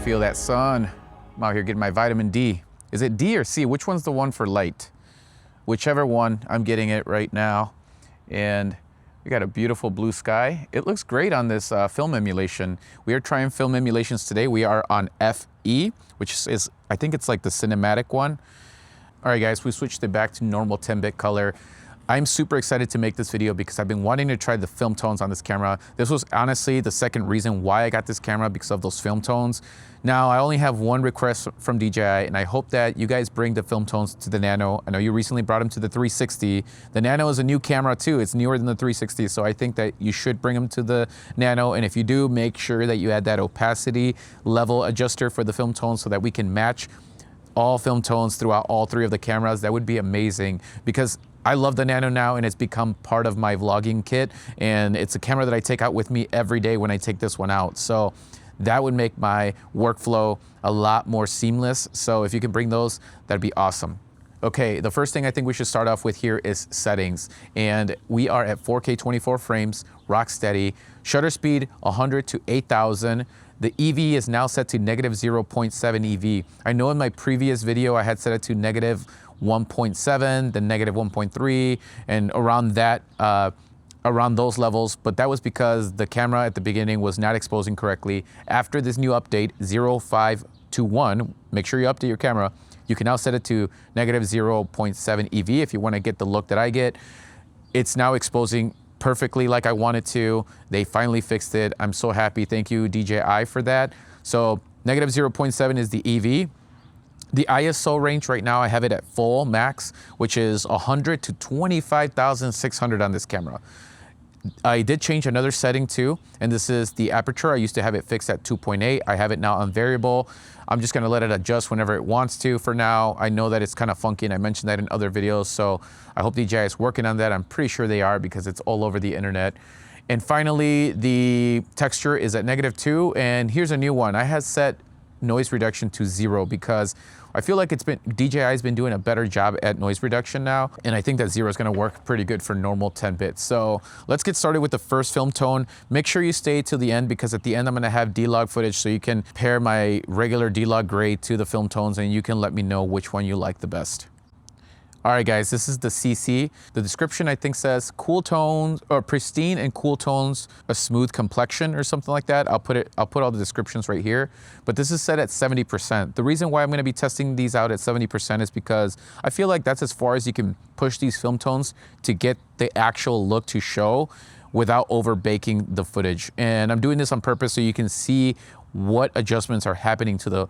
Feel that sun. I'm out here getting my vitamin D. Is it D or C? Which one's the one for light? Whichever one, I'm getting it right now. And we got a beautiful blue sky. It looks great on this film emulation. We are trying film emulations today. We are on FE, which is, I think it's like the cinematic one. All right, guys, we switched it back to normal 10-bit color. I'm super excited to make this video because I've been wanting to try the film tones on this camera. This was honestly the second reason why I got this camera, because of those film tones. Now, I only have one request from DJI, and I hope that you guys bring the film tones to the Nano. I know you recently brought them to the 360. The Nano is a new camera too. It's newer than the 360, so I think that you should bring them to the Nano. And if you do, make sure that you add that opacity level adjuster for the film tones so that we can match all film tones throughout all three of the cameras. That would be amazing, because I love the Nano now, and it's become part of my vlogging kit, and it's a camera that I take out with me every day when I take this one out. So that would make my workflow a lot more seamless. So if you can bring those, that'd be awesome. Okay, the first thing I think we should start off with here is settings. And we are at 4K 24 frames, rock steady, shutter speed 100 to 8,000. The EV is now set to negative 0.7 EV. I know in my previous video I had set it to negative 1.7, then negative 1.3, and around that, around those levels, but that was because the camera at the beginning was not exposing correctly. After this new update, 0521, make sure you update your camera. You can now set it to negative 0.7 EV if you want to get the look that I get. It's now exposing perfectly like I wanted to. They finally fixed it. I'm so happy. Thank you, DJI, for that. So negative 0.7 is the EV. The ISO range right now, I have it at full max, which is 100 to 25,600 on this camera. I did change another setting too, and this is the aperture. I used to have it fixed at 2.8. I have it now on variable. I'm just gonna let it adjust whenever it wants to for now. I know that it's kind of funky, and I mentioned that in other videos, so I hope DJI is working on that. I'm pretty sure they are, because it's all over the internet. And finally, the texture is at -2, and here's a new one. I had set noise reduction to 0 because I feel like DJI's been doing a better job at noise reduction now, and I think that 0 is gonna work pretty good for normal 10 bits. So let's get started with the first film tone. Make sure you stay till the end, because at the end I'm gonna have D-Log footage, so you can pair my regular D-Log grade to the film tones, and you can let me know which one you like the best. All right, guys, this is the CC. The description, I think, says cool tones, or pristine and cool tones, a smooth complexion or something like that. I'll put all the descriptions right here, but this is set at 70%. The reason why I'm gonna be testing these out at 70% is because I feel like that's as far as you can push these film tones to get the actual look to show without over baking the footage. And I'm doing this on purpose so you can see what adjustments are happening to the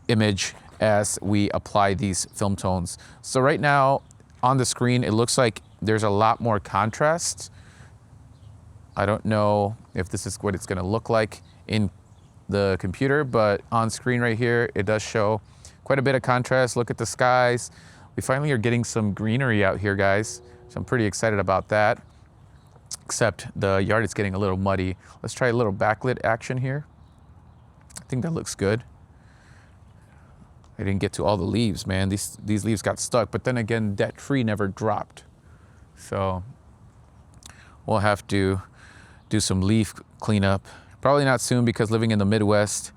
image as we apply these film tones. So right now on the screen, it looks like there's a lot more contrast. I don't know if this is what it's gonna look like in the computer, but on screen right here, it does show quite a bit of contrast. Look at the skies. We finally are getting some greenery out here, guys. So I'm pretty excited about that, except the yard is getting a little muddy. Let's try a little backlit action here. I think that looks good. I didn't get to all the leaves, man. These leaves got stuck, but then again, that tree never dropped. So we'll have to do some leaf cleanup. Probably not soon, because living in the Midwest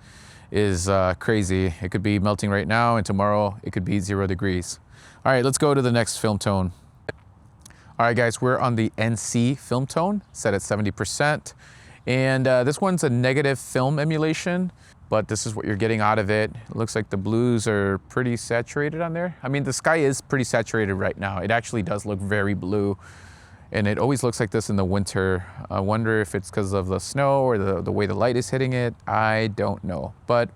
is crazy. It could be melting right now, and tomorrow it could be 0 degrees. All right, let's go to the next film tone. All right, guys, we're on the NC film tone, set at 70%. And this one's a negative film emulation, but this is what you're getting out of it. It looks like the blues are pretty saturated on there. I mean, the sky is pretty saturated right now. It actually does look very blue, and it always looks like this in the winter. I wonder if it's because of the snow or the way the light is hitting it. I don't know, but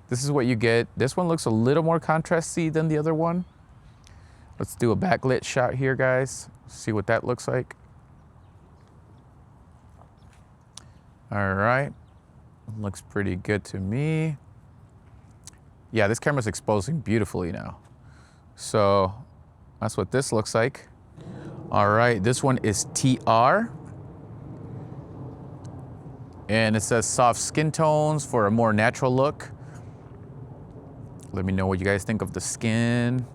this is what you get. This one looks a little more contrasty than the other one. Let's do a backlit shot here, guys. See what that looks like. All right. Looks pretty good to me. Yeah, this camera's exposing beautifully now. So that's what this looks like. All right, this one is TR. And it says soft skin tones for a more natural look. Let me know what you guys think of the skin.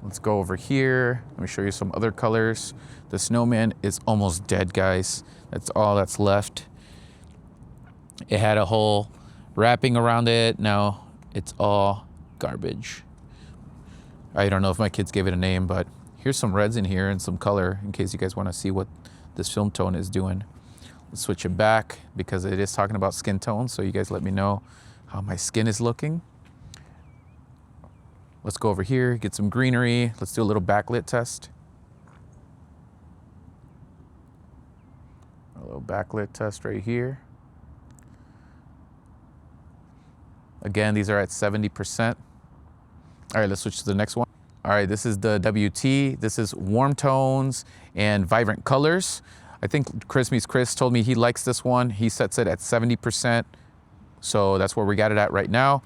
Let's go over here. Let me show you some other colors. The snowman is almost dead, guys. That's all that's left. It had a whole wrapping around it. Now it's all garbage. I don't know if my kids gave it a name, but here's some reds in here and some color in case you guys want to see what this film tone is doing. Let's switch it back because it is talking about skin tone, so you guys let me know how my skin is looking. Let's go over here, get some greenery. Let's do a little backlit test. A little backlit test right here. Again, these are at 70%. All right, let's switch to the next one. All right, this is the WT. This is warm tones and vibrant colors. I think Chris Meets Chris told me he likes this one. He sets it at 70%. So that's where we got it at right now.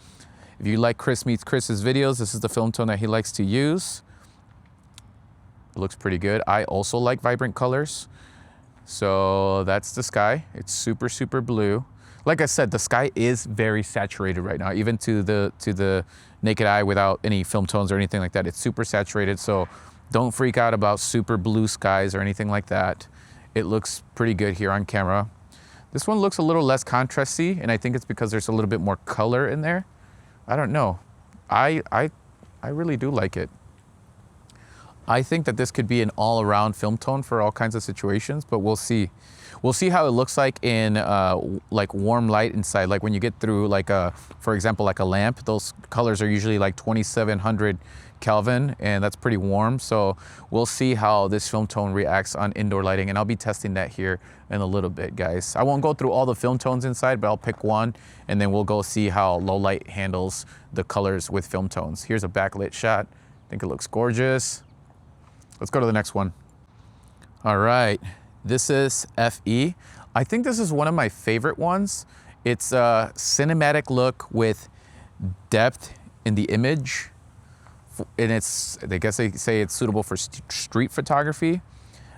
If you like Chris Meets Chris's videos, this is the film tone that he likes to use. It looks pretty good. I also like vibrant colors. So that's the sky. It's super, super blue. Like I said, the sky is very saturated right now, even to the naked eye without any film tones or anything like that. It's super saturated, so don't freak out about super blue skies or anything like that. It looks pretty good here on camera. This one looks a little less contrasty, and I think it's because there's a little bit more color in there. I don't know. I really do like it. I think that this could be an all-around film tone for all kinds of situations, but we'll see. We'll see how it looks like in like warm light inside. Like when you get through like for example, like a lamp, those colors are usually like 2700 Kelvin, and that's pretty warm. So we'll see how this film tone reacts on indoor lighting, and I'll be testing that here in a little bit, guys. I won't go through all the film tones inside, but I'll pick one, and then we'll go see how low light handles the colors with film tones. Here's a backlit shot. I think it looks gorgeous. Let's go to the next one. All right, this is FE. I think this is one of my favorite ones. It's a cinematic look with depth in the image. And I guess they say it's suitable for street photography.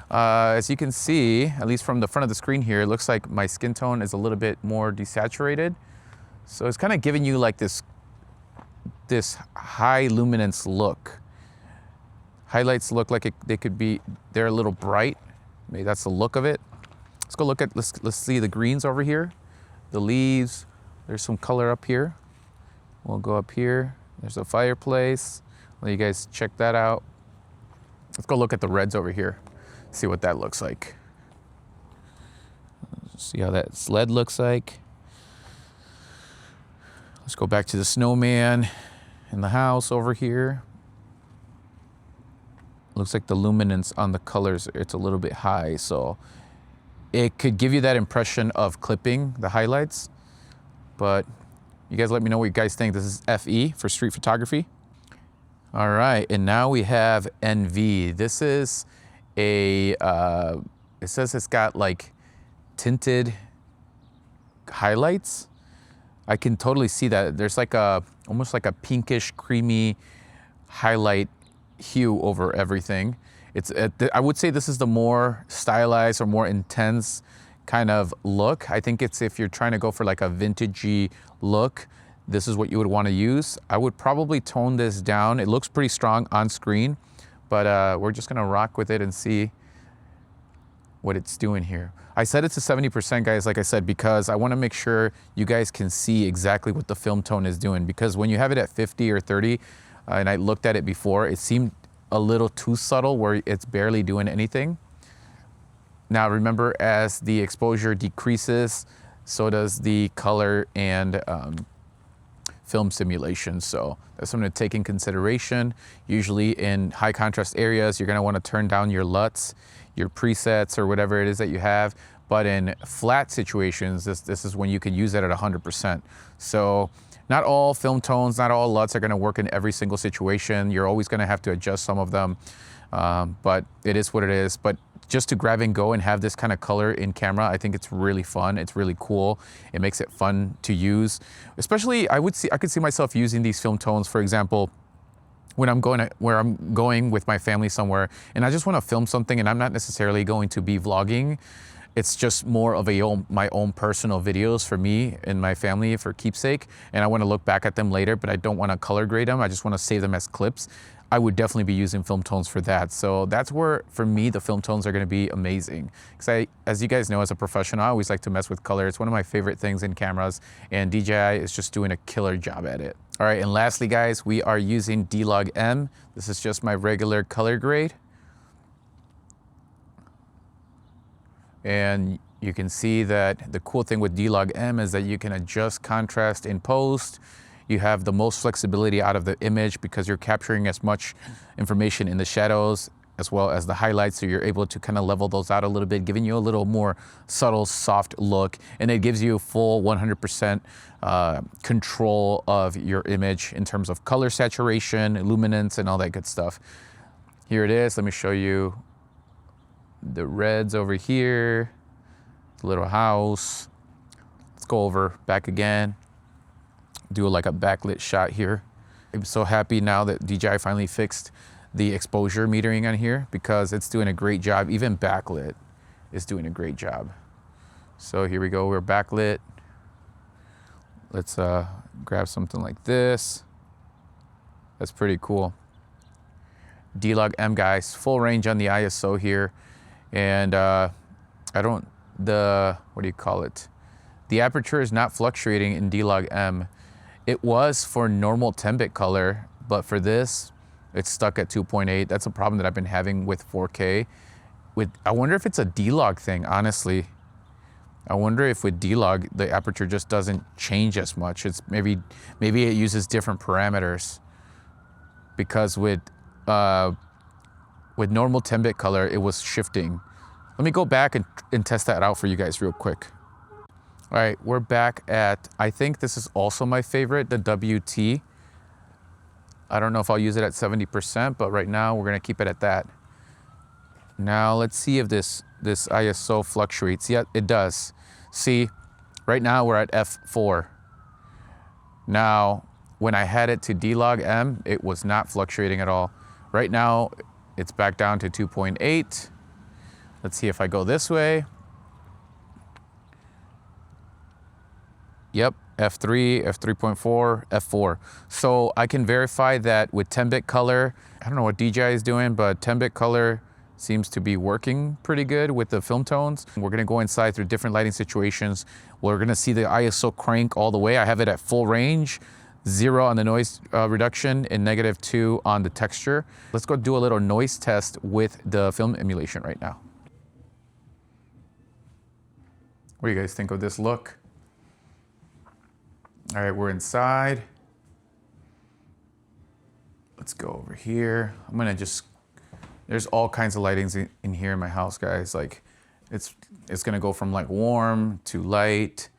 As you can see, at least from the front of the screen here, it looks like my skin tone is a little bit more desaturated. So it's kind of giving you like this high luminance look. Highlights look like they're a little bright. Maybe that's the look of it. Let's go look at, let's see the greens over here. The leaves, there's some color up here. We'll go up here. There's a fireplace. Let you guys check that out. Let's go look at the reds over here. See what that looks like. See how that sled looks like. Let's go back to the snowman in the house over here. Looks like the luminance on the colors, it's a little bit high, so it could give you that impression of clipping the highlights. But you guys let me know what you guys think. This is FE for street photography. All right, and now we have NV. This is a, it says it's got like tinted highlights. I can totally see that. There's like almost like a pinkish, creamy highlight hue over everything. I would say this is the more stylized or more intense kind of look. I think it's, if you're trying to go for like a vintagey look, this is what you would want to use. I would probably tone this down. It looks pretty strong on screen, but we're just gonna rock with it and see what it's doing here. I said it's a 70%, guys, like I said, because I want to make sure you guys can see exactly what the film tone is doing, because when you have it at 50 or 30, and I looked at it before, it seemed a little too subtle where it's barely doing anything. Now remember, as the exposure decreases, so does the color and film simulation. So that's something to take in consideration. Usually in high contrast areas, you're gonna wanna turn down your LUTs, your presets, or whatever it is that you have. But in flat situations, this is when you can use it at 100%. So not all film tones, not all LUTs are gonna work in every single situation. You're always gonna have to adjust some of them, but it is what it is. But just to grab and go and have this kind of color in camera, I think it's really fun. It's really cool. It makes it fun to use. Especially, I could see myself using these film tones, for example, when I'm going with my family somewhere and I just want to film something and I'm not necessarily going to be vlogging. It's just more of my own personal videos for me and my family for keepsake. And I want to look back at them later, but I don't want to color grade them. I just want to save them as clips. I would definitely be using film tones for that. So that's where, for me, the film tones are gonna be amazing. Because as you guys know, as a professional, I always like to mess with color. It's one of my favorite things in cameras, and DJI is just doing a killer job at it. All right, and lastly, guys, we are using Dlog M. This is just my regular color grade. And you can see that the cool thing with Dlog M is that you can adjust contrast in post. You have the most flexibility out of the image because you're capturing as much information in the shadows as well as the highlights, so you're able to kind of level those out a little bit, giving you a little more subtle, soft look, and it gives you full 100% control of your image in terms of color saturation, luminance, and all that good stuff. Here it is. Let me show you the reds over here, the little house. Let's go over back again. Do like a backlit shot here. I'm so happy now that DJI finally fixed the exposure metering on here because it's doing a great job. Even backlit is doing a great job. So here we go, we're backlit. Let's grab something like this. That's pretty cool. Dlog M, guys, full range on the ISO here. And what do you call it? The aperture is not fluctuating in Dlog M. It was for normal 10-bit color, but for this, it's stuck at 2.8. That's a problem that I've been having with 4K. I wonder if it's a D-Log thing, honestly. I wonder if with D-Log, the aperture just doesn't change as much. It's maybe it uses different parameters. Because with normal 10-bit color, it was shifting. Let me go back and test that out for you guys real quick. All right, we're back at, I think this is also my favorite, the WT. I don't know if I'll use it at 70%, but right now we're gonna keep it at that. Now let's see if this ISO fluctuates. Yeah, it does. See, right now we're at F4. Now, when I had it to Dlog M, it was not fluctuating at all. Right now, it's back down to 2.8. Let's see if I go this way. Yep, F3, F3.4, F4. So I can verify that with 10-bit color, I don't know what DJI is doing, but 10-bit color seems to be working pretty good with the film tones. We're gonna go inside through different lighting situations. We're gonna see the ISO crank all the way. I have it at full range, 0 on the noise reduction, and -2 on the texture. Let's go do a little noise test with the film emulation right now. What do you guys think of this look? All right, we're inside. Let's go over here. I'm gonna there's all kinds of lightings in here in my house, guys. Like, it's gonna go from like warm to light,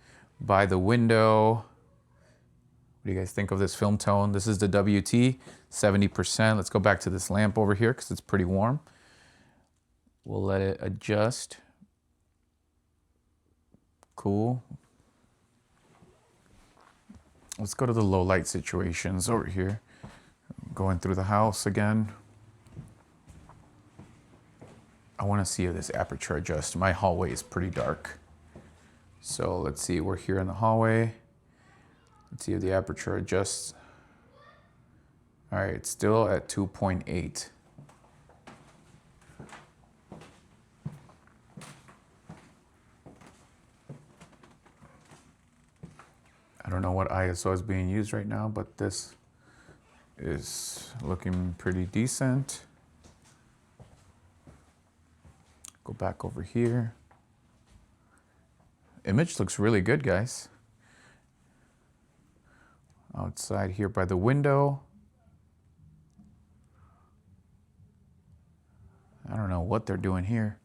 by the window. What do you guys think of this film tone? This is the WT, 70%. Let's go back to this lamp over here because it's pretty warm. We'll let it adjust. Cool. Let's go to the low light situations over here. Going through the house again. I want to see if this aperture adjusts. My hallway is pretty dark. So let's see, we're here in the hallway. Let's see if the aperture adjusts. All right, it's still at 2.8. I don't know what ISO is being used right now, but this is looking pretty decent. Go back over here. Image looks really good, guys. Outside here by the window. I don't know what they're doing here.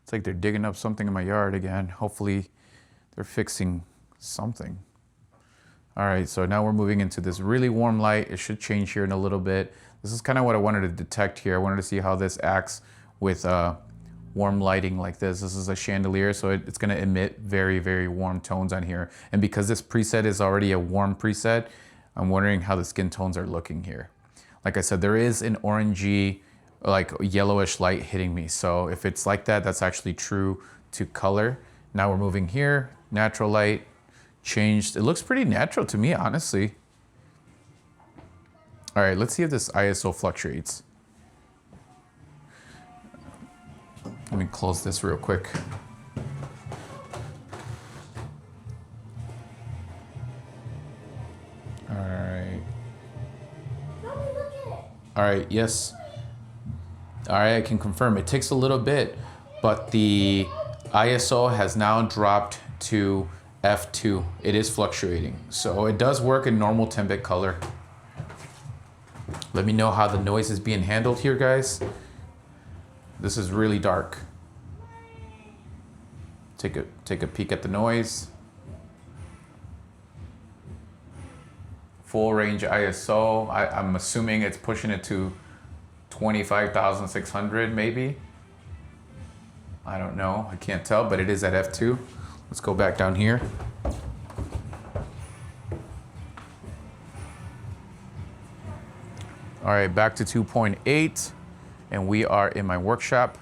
It's like they're digging up something in my yard again. Hopefully they're fixing something. All right, so now we're moving into this really warm light. It should change here in a little bit. This is kind of what I wanted to detect here. I wanted to see how this acts with warm lighting like this. This is a chandelier, so it's gonna emit very, very warm tones on here. And because this preset is already a warm preset, I'm wondering how the skin tones are looking here. Like I said, there is an orangey, like yellowish light hitting me. So if it's like that, that's actually true to color. Now we're moving here, natural light, changed. It looks pretty natural to me, honestly. All right, let's see if this ISO fluctuates. Let me close this real quick. All right. All right, yes. All right, I can confirm it takes a little bit, but the ISO has now dropped to f2. It is fluctuating. So it does work in normal 10-bit color. Let me know how the noise is being handled here, guys. This is really dark. Take a peek at the noise. Full range ISO. I'm assuming it's pushing it to 25,600 maybe. I don't know, I can't tell, but it is at f2. Let's go back down here. All right, back to 2.8, and we are in my workshop.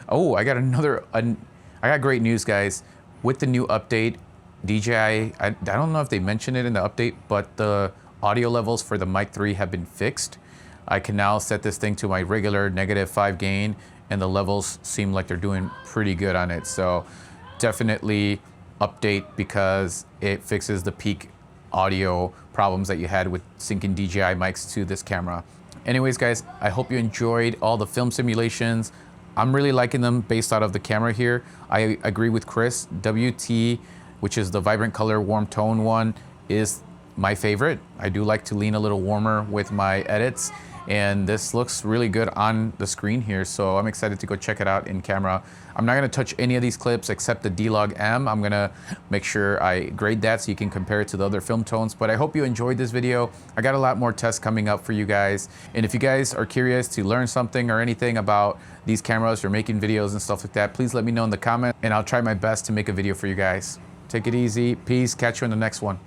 Oh, I got I got great news, guys. With the new update, DJI, I don't know if they mentioned it in the update, but the audio levels for the Mic 3 have been fixed. I can now set this thing to my regular -5 gain, and the levels seem like they're doing pretty good on it. So definitely update, because it fixes the peak audio problems that you had with syncing DJI mics to this camera. Anyways, guys, I hope you enjoyed all the film simulations. I'm really liking them based out of the camera here. I agree with Chris. WT, which is the vibrant color warm tone one, is my favorite. I do like to lean a little warmer with my edits, and this looks really good on the screen here, so I'm excited to go check it out in camera. I'm not gonna touch any of these clips except the Dlog M. I'm gonna make sure I grade that so you can compare it to the other film tones, but I hope you enjoyed this video. I got a lot more tests coming up for you guys, and if you guys are curious to learn something or anything about these cameras or making videos and stuff like that, please let me know in the comments, and I'll try my best to make a video for you guys. Take it easy, peace, catch you in the next one.